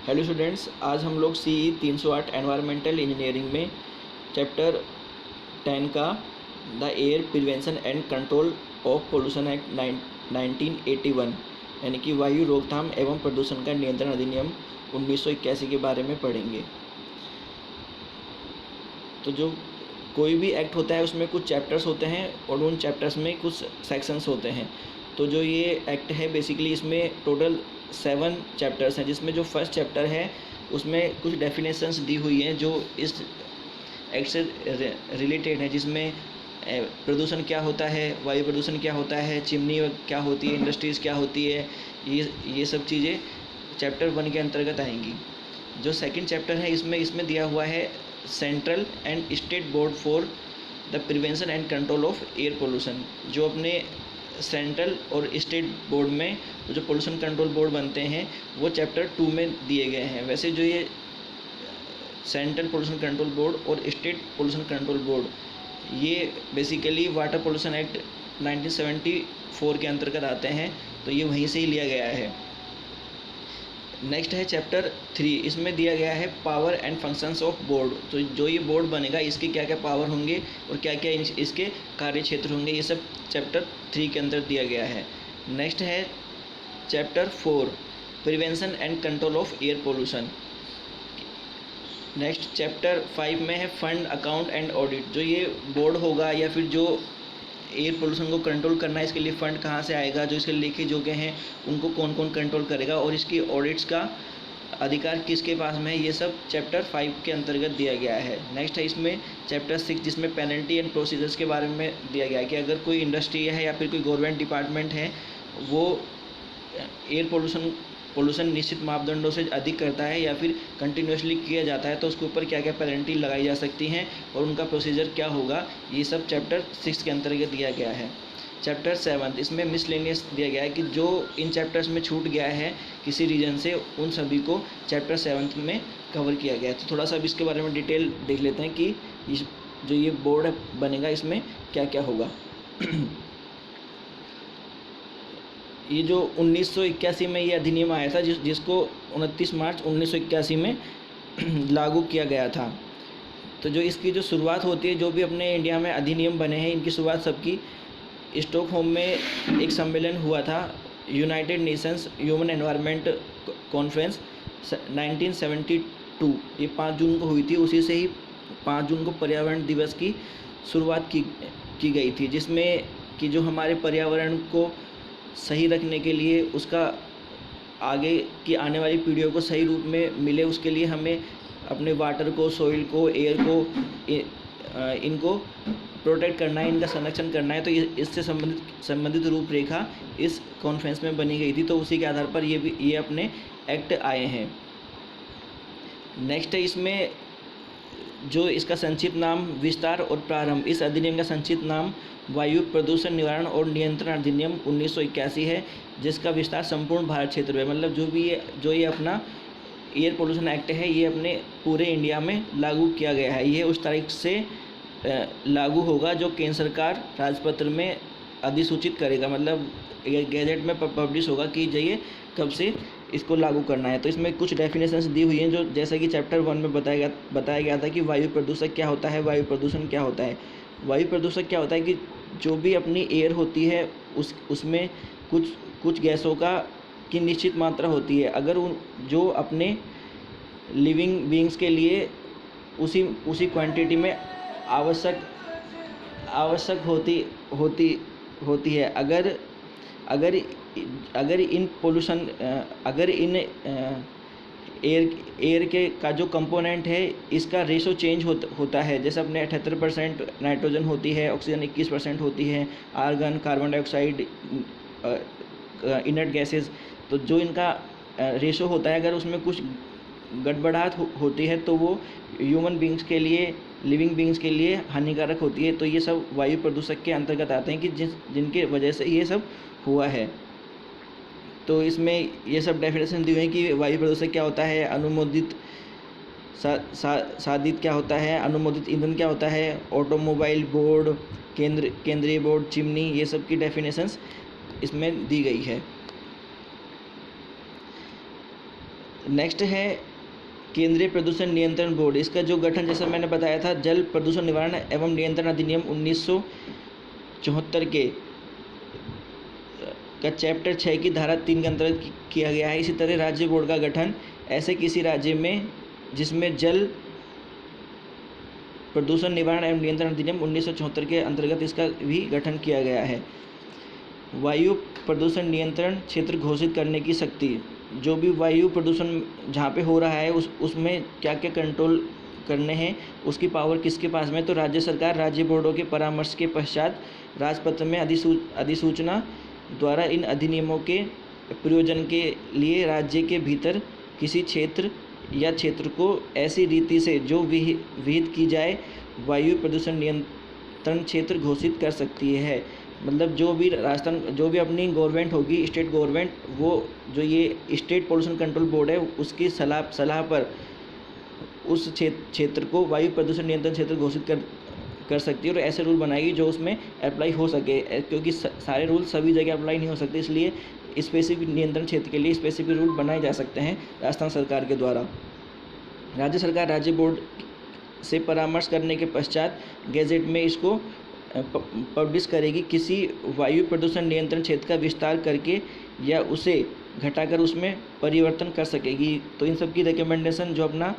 Hello students, आज हम लोग CE 308 एनवायरमेंटल इंजीनियरिंग में चैप्टर 10 का the air prevention and control of pollution act 1981 यानी कि वायु रोकथाम एवं प्रदूषण का नियंत्रण अधिनियम 1981 के बारे में पढ़ेंगे। तो जो कोई भी एक्ट होता है उसमें कुछ चैप्टर्स होते हैं और उन चैप्टर्स में कुछ सेक्शंस होते हैं। तो जो ये एक्ट है बेसिकली इसमें टोटल 7 चैप्टर्स हैं, जिसमें जो फर्स्ट चैप्टर है उसमें कुछ डेफिनेशंस दी हुई हैं जो इस एक्ट से रिलेटेड है, जिसमें प्रदूषण क्या होता है, वायु प्रदूषण क्या होता है, चिमनी क्या होती है, इंडस्ट्रीज़ क्या होती है, ये सब चीज़ें चैप्टर 1 के अंतर्गत आएंगी। जो सेकंड चैप्टर है इसमें दिया हुआ है central and state board for the prevention and control of air pollution. जो अपने सेंट्रल और स्टेट बोर्ड में जो पोल्यूशन कंट्रोल बोर्ड बनते हैं वो चैप्टर 2 में दिए गए हैं। वैसे जो ये सेंट्रल पोल्यूशन कंट्रोल बोर्ड और स्टेट पोल्यूशन कंट्रोल बोर्ड ये बेसिकली वाटर पोल्यूशन एक्ट 1974 के अंतर्गत आते हैं, तो ये वहीं से ही लिया गया है। नेक्स्ट है चैप्टर 3, इसमें दिया गया है power and functions of board. तो जो ये बोर्ड बनेगा इसके क्या क्या पावर होंगे और क्या क्या इसके कार्य क्षेत्र होंगे, ये सब चैप्टर 3 के अंदर दिया गया है। नेक्स्ट है chapter 4, prevention and control of air pollution. Next chapter 5 में है फंड अकाउंट एंड ऑडिट। जो ये बोर्ड होगा या फिर जो एयर पोल्यूशन को कंट्रोल करना है, इसके लिए फ़ंड कहाँ से आएगा, जो इसके लेखे जोगे हैं उनको कौन कौन कंट्रोल करेगा और इसकी ऑडिट्स का अधिकार किसके पास में है, ये सब चैप्टर 5 के अंतर्गत दिया गया है। नेक्स्ट है इसमें चैप्टर 6, जिसमें पेनल्टी एंड प्रोसीजर्स के बारे में दिया गया है कि अगर कोई इंडस्ट्री है या फिर कोई गवर्नमेंट डिपार्टमेंट है वो एयर पोल्यूशन निश्चित मापदंडों से अधिक करता है या फिर कंटिन्यूसली किया जाता है तो उसके ऊपर क्या क्या पेनल्टी लगाई जा सकती हैं और उनका प्रोसीजर क्या होगा, ये सब चैप्टर 6 के अंतर्गत दिया गया है। चैप्टर 7, इसमें मिसलेनियस दिया गया है कि जो इन चैप्टर्स में छूट गया है किसी रीजन से, उन सभी को चैप्टर 7 में कवर किया गया है। तो थोड़ा सा अब इसके बारे में डिटेल देख लेते हैं कि जो ये बोर्ड बनेगा इसमें क्या क्या होगा। ये जो 1981 में ये अधिनियम आया था जिसको 29 मार्च 1981 में लागू किया गया था। तो जो इसकी जो शुरुआत होती है, जो भी अपने इंडिया में अधिनियम बने हैं इनकी शुरुआत सबकी स्टॉकहोम में एक सम्मेलन हुआ था, United Nations human environment conference 1972, ये 5 जून को हुई थी। उसी से ही 5 जून को पर्यावरण दिवस की शुरुआत की गई थी, जिसमें कि जो हमारे पर्यावरण को सही रखने के लिए, उसका आगे की आने वाली पीढ़ियों को सही रूप में मिले, उसके लिए हमें अपने वाटर को, सॉइल को, एयर को, इनको प्रोटेक्ट करना है, इनका संरक्षण करना है। तो इससे संबंधित रूपरेखा इस कॉन्फ्रेंस में बनी गई थी। तो उसी के आधार पर ये अपने एक्ट आए हैं। नेक्स्ट है इसमें जो इसका संक्षिप्त नाम, विस्तार और प्रारंभ। इस अधिनियम का संक्षिप्त नाम वायु प्रदूषण निवारण और नियंत्रण अधिनियम 1981 है, जिसका विस्तार संपूर्ण भारत क्षेत्र में, मतलब जो ये अपना एयर पोल्यूशन एक्ट है ये अपने पूरे इंडिया में लागू किया गया है। ये उस तारीख से लागू होगा जो केंद्र सरकार राजपत्र में अधिसूचित करेगा, मतलब गैजेट में पब्लिश होगा कि ये कब से इसको लागू करना है। तो इसमें कुछ डेफिनेशंस दी हुई हैं, जो जैसा कि चैप्टर 1 में बताया गया था कि वायु प्रदूषक क्या होता है, वायु प्रदूषण क्या होता है। वायु प्रदूषक क्या होता है कि जो भी अपनी एयर होती है उसमें कुछ गैसों की निश्चित मात्रा होती है। अगर जो अपने लिविंग बीइंग्स के लिए उसी क्वांटिटी में आवश्यक होती है। अगर इन पोल्यूशन अगर इन एयर के का जो कंपोनेंट है इसका रेशो चेंज होता है, जैसे अपने 78% नाइट्रोजन होती है, ऑक्सीजन 21% होती है, argon, carbon dioxide, inert gases. तो जो इनका रेशो होता है, अगर उसमें कुछ गड़बड़ाहट होती है तो वो ह्यूमन बींग्स के लिए, लिविंग बींग्स के लिए हानिकारक होती है। तो ये सब वायु प्रदूषक के अंतर्गत आते हैं कि जिनके वजह से ये सब हुआ है। तो इसमें ये सब डेफिनेशन दी हुई है कि वायु प्रदूषक क्या होता है, अनुमोदित साधित क्या होता है, अनुमोदित ईंधन क्या होता है, ऑटोमोबाइल बोर्ड, केंद्रीय बोर्ड, चिमनी, ये सब की डेफिनेशंस इसमें दी गई है। नेक्स्ट है केंद्रीय प्रदूषण नियंत्रण बोर्ड। इसका जो गठन जैसा मैंने बताया था, जल प्रदूषण निवारण एवं नियंत्रण अधिनियम 1974 का चैप्टर 6 की धारा 3 के अंतर्गत किया गया है। इसी तरह राज्य बोर्ड का गठन ऐसे किसी राज्य में जिसमें जल प्रदूषण निवारण एवं नियंत्रण अधिनियम 1974 के अंतर्गत इसका भी गठन किया गया है। वायु प्रदूषण नियंत्रण क्षेत्र घोषित करने की शक्ति, जो भी वायु प्रदूषण जहाँ पे हो रहा है उसमें क्या क्या कंट्रोल करने हैं, उसकी पावर किसके पास में, तो राज्य सरकार राज्य बोर्डों के परामर्श के पश्चात राजपत्र में अधिसूचना द्वारा इन अधिनियमों के प्रयोजन के लिए राज्य के भीतर किसी क्षेत्र या क्षेत्र को ऐसी रीति से जो विहित की जाए वायु प्रदूषण नियंत्रण क्षेत्र घोषित कर सकती है। मतलब जो भी अपनी गवर्नमेंट होगी, स्टेट गवर्नमेंट, वो जो ये स्टेट पोल्यूशन कंट्रोल बोर्ड है उसकी सलाह पर उस क्षेत्र को वायु प्रदूषण नियंत्रण क्षेत्र घोषित कर सकती है और ऐसे रूल बनाएगी जो उसमें अप्लाई हो सके, क्योंकि सारे रूल सभी जगह अप्लाई नहीं हो सकते, इसलिए स्पेसिफिक नियंत्रण क्षेत्र के लिए स्पेसिफिक रूल बनाए जा सकते हैं राजस्थान सरकार के द्वारा। राज्य सरकार राज्य बोर्ड से परामर्श करने के पश्चात गैजेट में इसको पब्लिश करेगी। किसी वायु प्रदूषण नियंत्रण क्षेत्र का विस्तार करके या उसे घटाकर उसमें परिवर्तन कर सकेगी। तो इन सब की रिकमेंडेशन जो अपना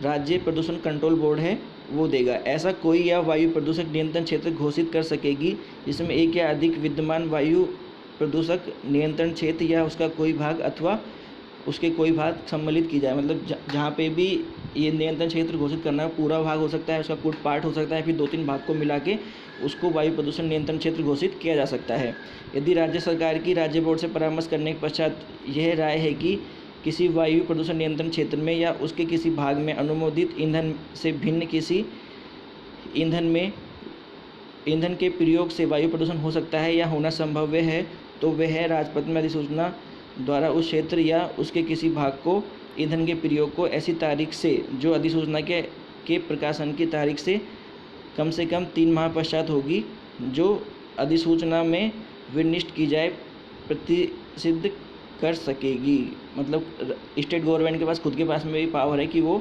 राज्य प्रदूषण कंट्रोल बोर्ड है वो देगा। ऐसा कोई या वायु प्रदूषक नियंत्रण क्षेत्र घोषित कर सकेगी जिसमें एक या अधिक विद्यमान वायु प्रदूषक नियंत्रण क्षेत्र या उसका कोई भाग अथवा उसके कोई भाग सम्मिलित की जाए। मतलब जहाँ पे भी ये नियंत्रण क्षेत्र घोषित करना है, पूरा भाग हो सकता है, उसका कुछ पार्ट हो सकता है, फिर 2-3 भाग को मिला के उसको वायु प्रदूषण नियंत्रण क्षेत्र घोषित किया जा सकता है। यदि राज्य सरकार की राज्य बोर्ड से परामर्श करने के पश्चात यह राय है कि किसी वायु प्रदूषण नियंत्रण क्षेत्र में या उसके किसी भाग में अनुमोदित ईंधन से भिन्न किसी ईंधन के प्रयोग से वायु प्रदूषण हो सकता है या होना संभव है, तो वह राजपत्र में अधिसूचना द्वारा उस क्षेत्र या उसके किसी भाग को ईंधन के प्रयोग को ऐसी तारीख से जो अधिसूचना के प्रकाशन की तारीख से कम 3 माह पश्चात होगी, जो अधिसूचना में विनिष्ट की जाए, प्रतिसिद्ध कर सकेगी। मतलब स्टेट गवर्नमेंट के पास खुद के पास में भी पावर है कि वो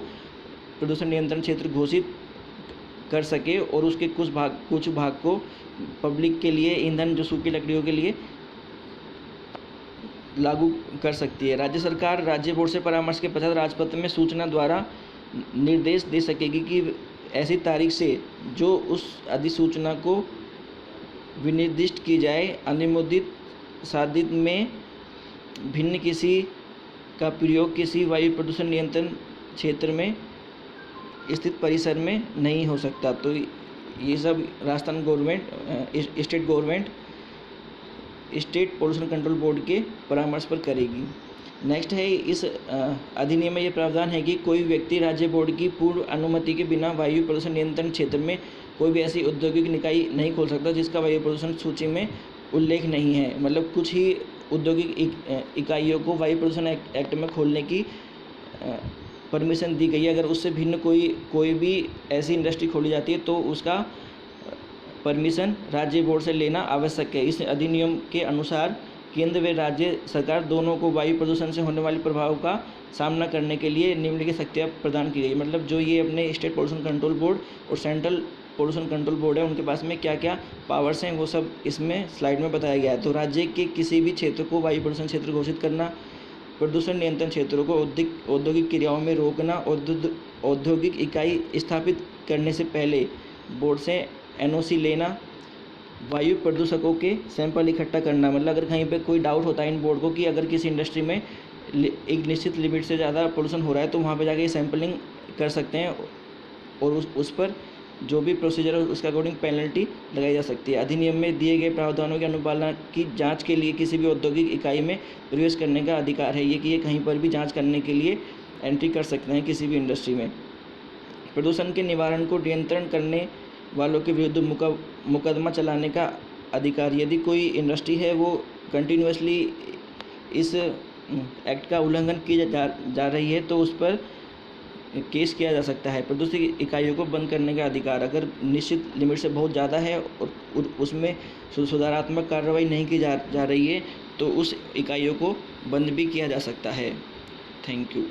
प्रदूषण नियंत्रण क्षेत्र घोषित कर सके और उसके कुछ भाग को पब्लिक के लिए ईंधन, जो सूखी लकड़ियों के लिए लागू कर सकती है। राज्य सरकार राज्य बोर्ड से परामर्श के पश्चात राजपत्र में सूचना द्वारा निर्देश दे सकेगी कि ऐसी तारीख से जो उस अधिसूचना को विनिर्दिष्ट की जाए, अनुमोदित साधित में भिन्न किसी का प्रयोग किसी वायु प्रदूषण नियंत्रण क्षेत्र में स्थित परिसर में नहीं हो सकता। तो ये सब Rajasthan government, state government state pollution control board के परामर्श पर करेगी। नेक्स्ट है, इस अधिनियम में ये प्रावधान है कि कोई व्यक्ति राज्य बोर्ड की पूर्व अनुमति के बिना वायु प्रदूषण नियंत्रण क्षेत्र में कोई भी ऐसी औद्योगिक इकाई नहीं खोल सकता जिसका वायु प्रदूषण सूची में उल्लेख नहीं है। मतलब कुछ ही औद्योगिक इकाइयों को वायु प्रदूषण एक्ट में खोलने की परमिशन दी गई है। अगर उससे भिन्न कोई भी ऐसी इंडस्ट्री खोली जाती है तो उसका परमिशन राज्य बोर्ड से लेना आवश्यक है। इस अधिनियम के अनुसार केंद्र व राज्य सरकार दोनों को वायु प्रदूषण से होने वाले प्रभाव का सामना करने के लिए निम्नलिखित शक्तियाँ प्रदान की गई। मतलब जो ये अपने स्टेट पोल्यूशन कंट्रोल बोर्ड और सेंट्रल पोल्यूशन कंट्रोल बोर्ड है, उनके पास में क्या क्या पावर्स हैं वो सब इसमें स्लाइड में बताया गया है। तो राज्य के किसी भी क्षेत्र को वायु प्रदूषण क्षेत्र घोषित करना, प्रदूषण नियंत्रण क्षेत्रों को औद्योगिक क्रियाओं में रोकना, औद्योगिक इकाई स्थापित करने से पहले बोर्ड से NOC लेना, वायु प्रदूषकों के सैंपल इकट्ठा करना। मतलब अगर कहीं पे कोई डाउट होता है इन बोर्ड को कि अगर किसी इंडस्ट्री में एक निश्चित लिमिट से ज़्यादा पोल्यूशन हो रहा है तो वहाँ पे जाके सैंपलिंग कर सकते हैं और उस पर जो भी प्रोसीजर है उसके अकॉर्डिंग पेनल्टी लगाई जा सकती है। अधिनियम में दिए गए प्रावधानों की अनुपालना की जांच के लिए किसी भी औद्योगिक इकाई में प्रवेश करने का अधिकार है। ये कि ये कहीं पर भी जांच करने के लिए एंट्री कर सकते हैं किसी भी इंडस्ट्री में। प्रदूषण के निवारण को नियंत्रण करने वालों के विरुद्ध मुकदमा चलाने का अधिकार। यदि कोई इंडस्ट्री है वो कंटिन्यूसली इस एक्ट का उल्लंघन की जा रही है तो उस पर केस किया जा सकता है। प्रदूषित इकाइयों को बंद करने का अधिकार, अगर निश्चित लिमिट से बहुत ज़्यादा है और उसमें सुधारात्मक कार्रवाई नहीं की जा रही है तो उस इकाइयों को बंद भी किया जा सकता है। Thank you.